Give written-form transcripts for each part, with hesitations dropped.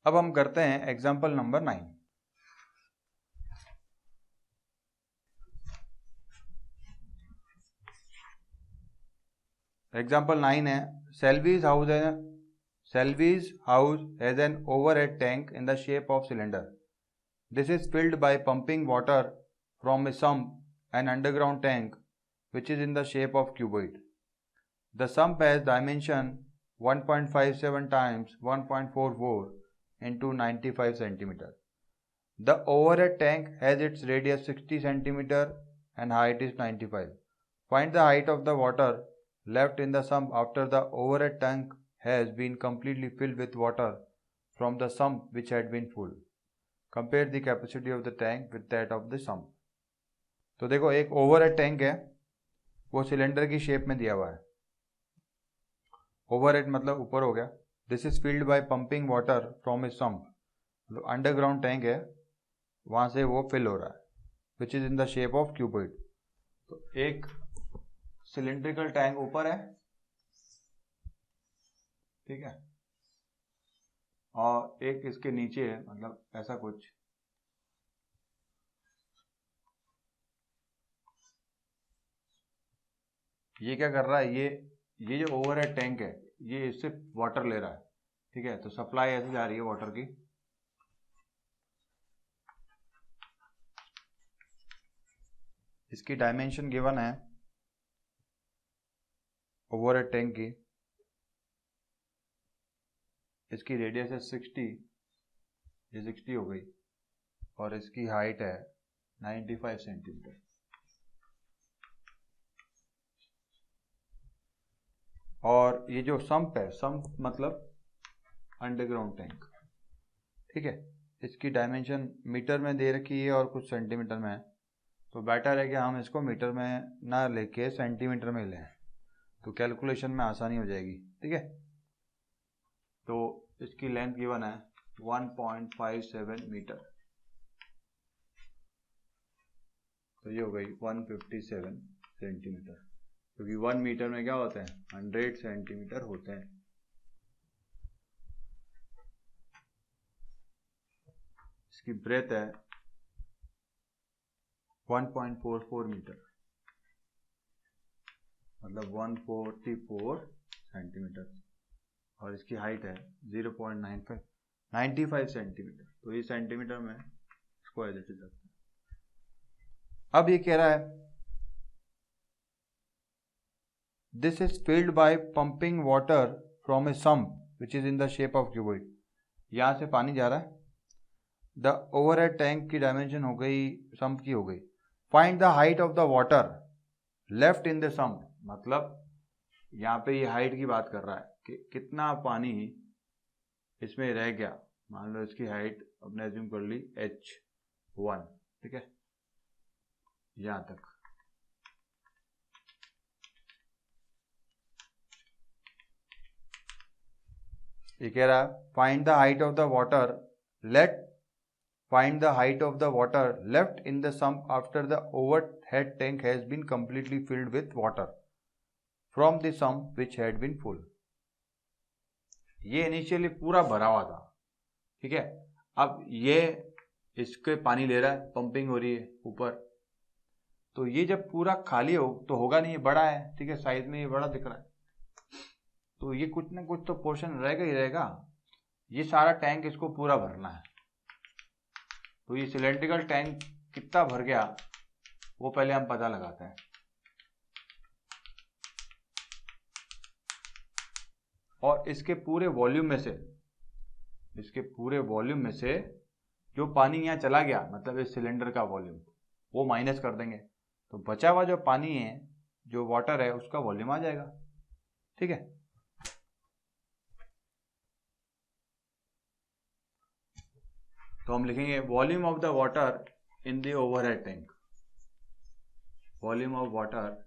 अब हम करते हैं एग्जाम्पल नंबर 9। एग्जाम्पल 9 है, Selvi's house has an overhead tank in the shape of cylinder. This is filled by pumping water from a sump, an underground tank which is in the shape of cuboid. The sump has dimension 1.57 times 1.44 into 95 centimeter. The overhead tank has its radius 60 centimeter and height is 95. Find the height of the water left in the sump after the overhead tank has been completely filled with water from the sump which had been full. Compare the capacity of the tank with that of the sump. तो देखो एक overhead tank है, वो cylinder की shape में दिया हुआ है। ओवरहेड मतलब ऊपर हो गया। This is filled by pumping water from A sump, मतलब अंडरग्राउंड टैंक है, वहां से वो फिल हो रहा है, which is in the shape of cuboid. तो एक सिलेंड्रिकल टैंक ऊपर है, ठीक है, और एक इसके नीचे है, मतलब ऐसा कुछ। ये क्या कर रहा है, ये जो ओवरहेड टैंक है ये इससे वाटर ले रहा है, ठीक है। तो सप्लाई ऐसे जा रही है वाटर की, इसकी डायमेंशन गिवन है ओवरहेड टैंक की, इसकी रेडियस है 60, ये 60 हो गई, और इसकी हाइट है 95 सेंटीमीटर। और ये जो सम्प है, सम्प मतलब अंडरग्राउंड टैंक, ठीक है, इसकी डायमेंशन मीटर में दे रखी है और कुछ सेंटीमीटर में है। तो बेटर है कि हम इसको मीटर में ना लेके सेंटीमीटर में लें, तो कैलकुलेशन में आसानी हो जाएगी, ठीक है। तो इसकी लेंथ गिवन है 1.57 मीटर, तो ये हो गई 157 सेंटीमीटर, क्योंकि 1 मीटर में क्या होते हैं, 100 सेंटीमीटर होते हैं। इसकी ब्रेथ है 1.44 मीटर, मतलब 144 सेंटीमीटर, और इसकी हाइट है 0.95 सेंटीमीटर। तो ये सेंटीमीटर में इसको एज इट इज रखते हैं। अब ये कह रहा है this is filled by pumping water from A sump which is in the shape of cuboid. यहां से पानी जा रहा है, द ओवरहेड टैंक की डायमेंशन हो गई, सम्प की हो गई। Find the height of the water left in the sump, मतलब यहाँ पे ये हाइट की बात कर रहा है कि कितना पानी इसमें रह गया। मान लो इसकी हाइट अपने एज्यूम कर ली h1, ठीक है, यहां तक। ये कह रहा है find the height of the water Find the height of the water left in the sump after the overhead tank has been completely filled with water from the sump which had been full. ये initially पूरा भरा हुआ था, ठीक है। अब ये इसके पानी ले रहा है, पंपिंग हो रही है ऊपर, तो ये जब पूरा खाली हो तो होगा नहीं, ये बड़ा है, ठीक है, साइज में ये बड़ा दिख रहा है, तो ये कुछ ना कुछ तो पोर्शन रहेगा ही रहेगा। ये सारा टैंक इसको पूरा भरना है, तो ये सिलेंड्रिकल टैंक कितना भर गया वो पहले हम पता लगाते हैं। और इसके पूरे वॉल्यूम में से जो पानी यहाँ चला गया, मतलब इस सिलेंडर का वॉल्यूम, वो माइनस कर देंगे, तो बचा हुआ जो पानी है, जो वाटर है, उसका वॉल्यूम आ जाएगा, ठीक है। तो हम लिखेंगे volume of the water in the overhead tank, volume of water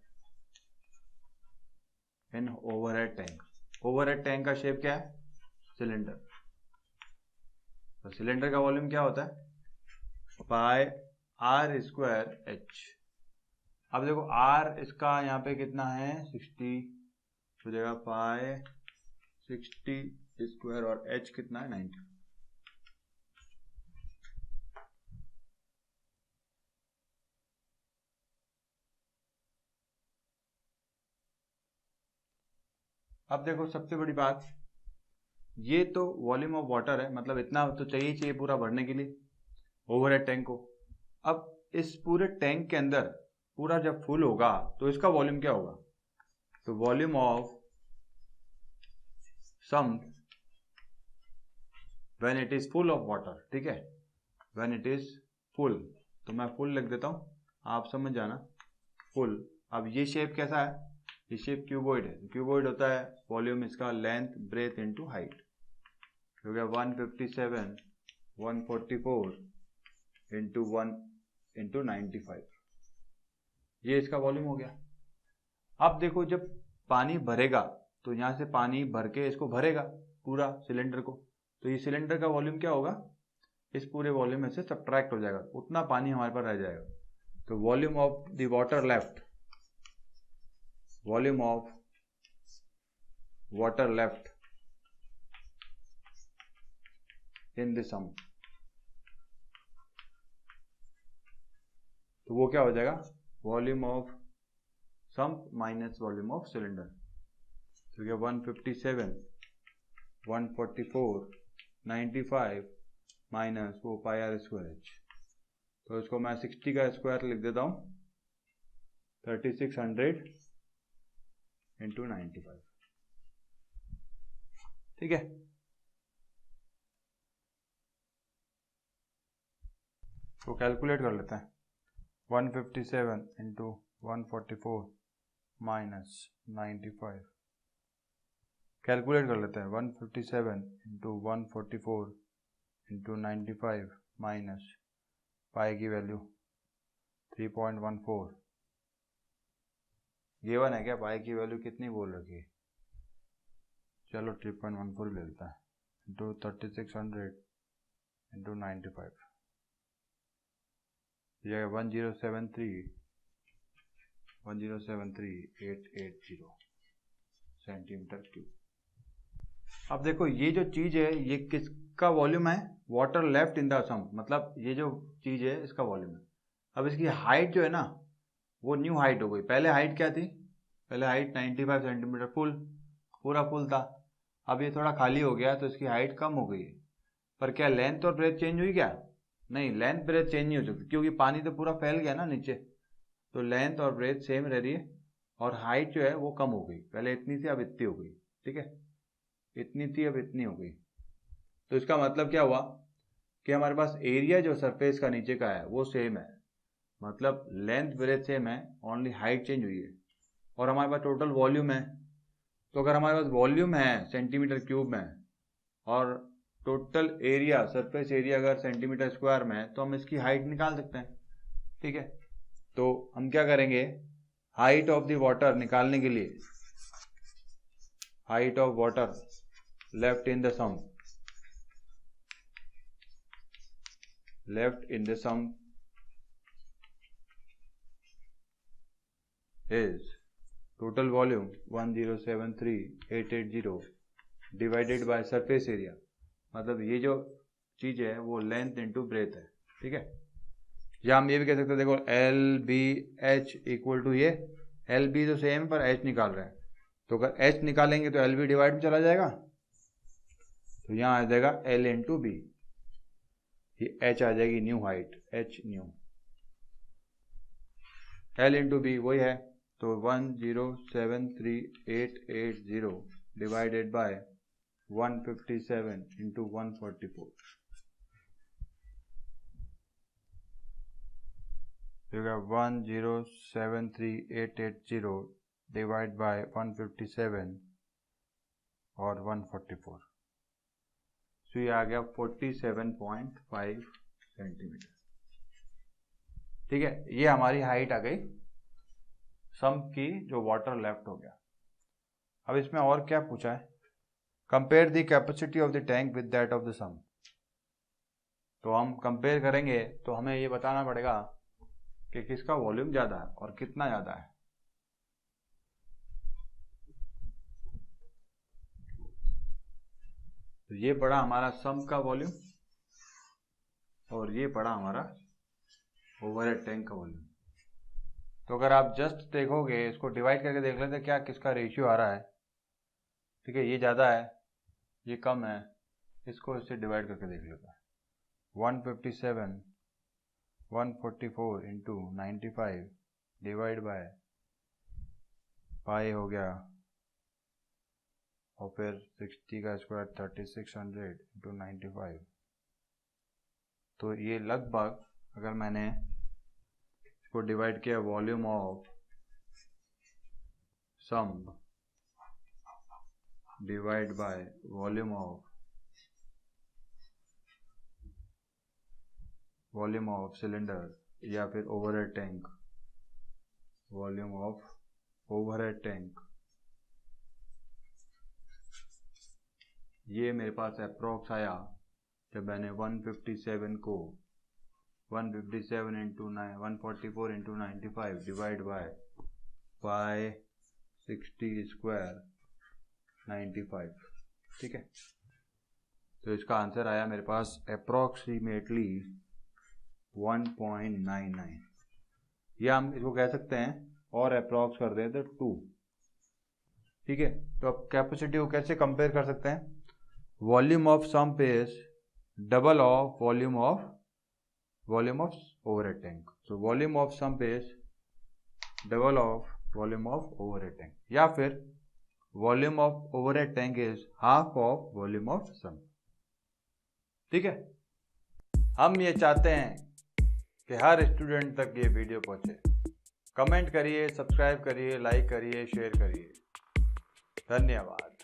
in overhead tank. Overhead tank का शेप क्या है, सिलेंडर, तो सिलेंडर का वॉल्यूम क्या होता है, पाई आर स्क्वायर एच। अब देखो आर इसका यहाँ पे कितना है 60, हो जाएगा पाई 60 स्क्वायर, और एच कितना है 90। अब देखो सबसे बड़ी बात, ये तो वॉल्यूम ऑफ वाटर है, मतलब इतना तो चाहिए पूरा भरने के लिए ओवरहेड टैंक को। अब इस पूरे टैंक के अंदर पूरा जब फुल होगा तो इसका वॉल्यूम क्या होगा, तो volume of sump when it is full of water, ठीक है, व्हेन इट इज फुल, तो मैं फुल लिख देता हूं, आप समझ जाना फुल। अब ये शेप कैसा है, ये शेप क्यूबॉइड है, क्यूबॉइड होता है वॉल्यूम इसका लेंथ ब्रेथ इनटू हाइट, हो गया 157 144 इंटू 1 इंटू 95, ये इसका वॉल्यूम हो गया। अब देखो जब पानी भरेगा तो यहाँ से पानी भर के इसको भरेगा पूरा सिलेंडर को, तो ये सिलेंडर का वॉल्यूम क्या होगा, इस पूरे वॉल्यूम में से सब्ट्रैक्ट हो जाएगा, उतना पानी हमारे पास रह जाएगा। तो volume of the water left, volume of water left in the sump, तो वो क्या हो जाएगा, volume of sump minus volume of cylinder, तो क्या 157 144 95 माइनस वो पाई आर स्क्वायर एच, तो इसको मैं 60 का स्क्वायर लिख देता हूं, 3600 इंटू 95, ठीक है। तो कैलकुलेट कर लेते हैं, 157 इंटू 144 माइनस 95, कैलकुलेट कर लेते हैं, 157 इंटू 144 इंटू 95 माइनस पाई की वैल्यू 3.14, गिवन है क्या, पाई की वैल्यू कितनी बोल रखी है, चलो 3.14 ले लेता है, इंटू 3600 इंटू 95, यह 1073880 सेंटीमीटर क्यूब। अब देखो ये जो चीज है ये किसका वॉल्यूम है, water left in the sump, मतलब ये जो चीज है इसका वॉल्यूम है। अब इसकी हाइट जो है ना वो न्यू हाइट हो गई, पहले हाइट क्या थी, पहले हाइट 95 सेंटीमीटर फुल, पूरा फुल था, अब ये थोड़ा खाली हो गया तो इसकी हाइट कम हो गई है, पर क्या लेंथ और ब्रेथ चेंज हुई क्या, नहीं, लेंथ ब्रेथ चेंज नहीं हो सकती क्योंकि पानी तो पूरा फैल गया ना नीचे, तो लेंथ और ब्रेथ सेम रह रही है, और हाइट जो है वो कम हो गई, पहले इतनी थी अब इतनी हो गई, ठीक है, इतनी थी अब इतनी हो गई। तो इसका मतलब क्या हुआ कि हमारे पास एरिया जो सरफेस का नीचे का है वो सेम है, मतलब लेंथ ब्रेथ सेम है, ओनली हाइट चेंज हुई है, और हमारे पास टोटल वॉल्यूम है, तो अगर हमारे पास वॉल्यूम है सेंटीमीटर क्यूब में और टोटल एरिया सरफेस एरिया अगर सेंटीमीटर स्क्वायर में है तो हम इसकी हाइट निकाल सकते हैं, ठीक है। तो हम क्या करेंगे, हाइट ऑफ द वाटर निकालने के लिए, height of water left in the sump, left in the sump is total volume 1073880 divided by surface area, मतलब ये जो चीज है वो लेंथ इनटू ब्रेथ है, ठीक है। या हम ये भी कह सकते हैं, देखो L B H equal to, ये एल बी तो सेम पर एच निकाल रहे हैं, तो अगर एच निकालेंगे तो एल बी डिवाइड में चला जाएगा, तो यहाँ आ जाएगा एल इंटू बी, ये एच आ जाएगी new height, H new, L into B वही है, तो 1073880 डिवाइडेड बाय 157 इंटू 144, होगा 1073880 डिवाइड बाय 157 और 144, तो ये आ गया 47.5 सेंटीमीटर, ठीक है। ये हमारी हाइट आ गई सम्प की जो वाटर लेफ्ट हो गया। अब इसमें और क्या पूछा है, compare the capacity of the tank with that of the sump, तो हम कंपेयर करेंगे तो हमें ये बताना पड़ेगा कि किसका वॉल्यूम ज्यादा है और कितना ज्यादा है। तो ये पड़ा हमारा सम्प का वॉल्यूम और ये पड़ा हमारा ओवरहेड टैंक का वॉल्यूम। तो अगर आप जस्ट देखोगे, इसको डिवाइड करके देख लेते क्या किसका रेशियो आ रहा है, ठीक है, ये ज़्यादा है, ये कम है, इसको इससे डिवाइड करके देख लेते हैं। 157 144 इंटू 95 डिवाइड बाय पाई हो गया, और फिर 60 का स्क्वायर 3600 इंटू 95। तो ये लगभग, अगर मैंने इसको डिवाइड किया volume of sum divide by volume of cylinder या फिर overhead tank, volume of overhead tank, ये मेरे पास अप्रोक्स आया जब मैंने 157 को 157 into 144 into 95 divide by 60 square 95। ठीक है, तो इसका आंसर आया मेरे पास अप्रोक्सीमेटली 1.99, या हम इसको कह सकते हैं और अप्रोक्स कर दें तो 2। ठीक है, तो अब कैपेसिटी को कैसे कंपेयर कर सकते हैं? Volume of sump is double of volume of overhead tank, so volume of sump is double of volume of overhead tank, या फिर volume of overhead tank is half of volume of sump. ठीक है, हम ये चाहते हैं कि हर student तक ये वीडियो पहुंचे। कमेंट करिए, सब्सक्राइब करिए, लाइक करिए, शेयर करिए। धन्यवाद।